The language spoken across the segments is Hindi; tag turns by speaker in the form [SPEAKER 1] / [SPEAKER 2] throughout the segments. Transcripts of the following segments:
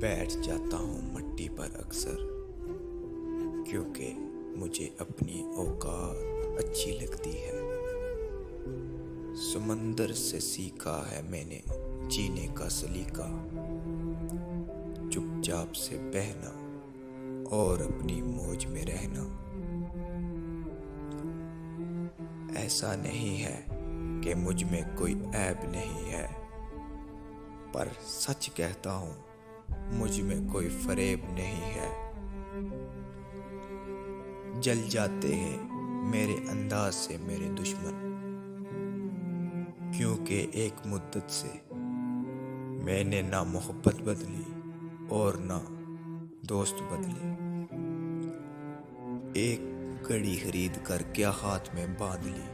[SPEAKER 1] बैठ जाता हूँ मट्टी पर अक्सर, क्योंकि मुझे अपनी औकात अच्छी लगती है। समंदर से सीखा है मैंने जीने का सलीका, चुपचाप से बहना और अपनी मौज में रहना। ऐसा नहीं है कि मुझ में कोई ऐब नहीं है, पर सच कहता हूँ मुझ में कोई फरेब नहीं है। जल जाते हैं मेरे अंदाज से मेरे दुश्मन, क्योंकि एक मुद्दत से मैंने ना मोहब्बत बदली और ना दोस्त बदली। एक घड़ी खरीद कर क्या हाथ में बांध ली,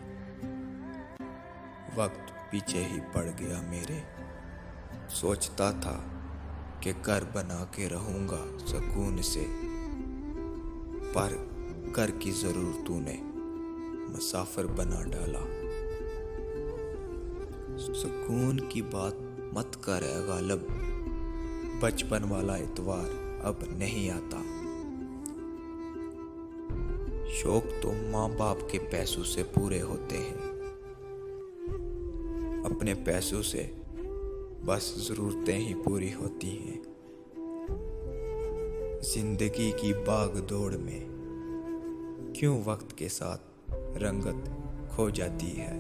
[SPEAKER 1] वक्त पीछे ही पड़ गया मेरे। सोचता था कि घर बना के रहूंगा सुकून से, पर घर की जरूर तूने मुसाफिर बना डाला। सुकून की बात मत कर ऐ गालिब, बचपन वाला इतवार अब नहीं आता। शौक तो माँ बाप के पैसों से पूरे होते हैं, अपने पैसों से बस जरूरतें ही पूरी होती हैं। जिंदगी की भाग दौड़ में क्यों वक्त के साथ रंगत खो जाती है।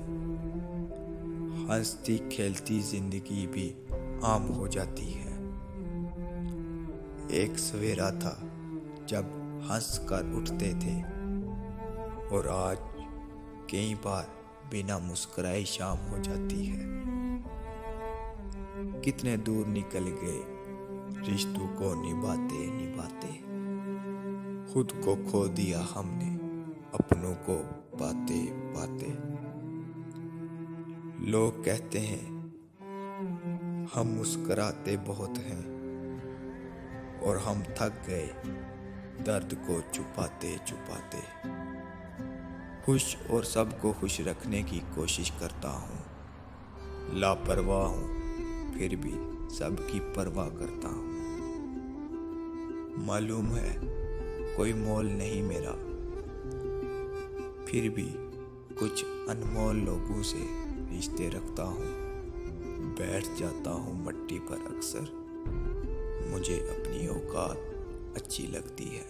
[SPEAKER 1] हंसती खेलती जिंदगी भी आम हो जाती है। एक सवेरा था जब हंस कर उठते थे, और आज कई बार बिना मुस्कुराए शाम हो जाती है। कितने दूर निकल गए रिश्तों को निभाते निभाते, खुद को खो दिया हमने अपनों को पाते पाते। लोग कहते हैं हम मुस्कुराते बहुत हैं, और हम थक गए दर्द को छुपाते छुपाते। खुश और सबको खुश रखने की कोशिश करता हूँ, लापरवाह हूँ फिर भी सबकी परवाह करता हूँ। मालूम है कोई मोल नहीं मेरा, फिर भी कुछ अनमोल लोगों से रिश्ते रखता हूँ। बैठ जाता हूँ मट्टी पर अक्सर, मुझे अपनी औकात अच्छी लगती है।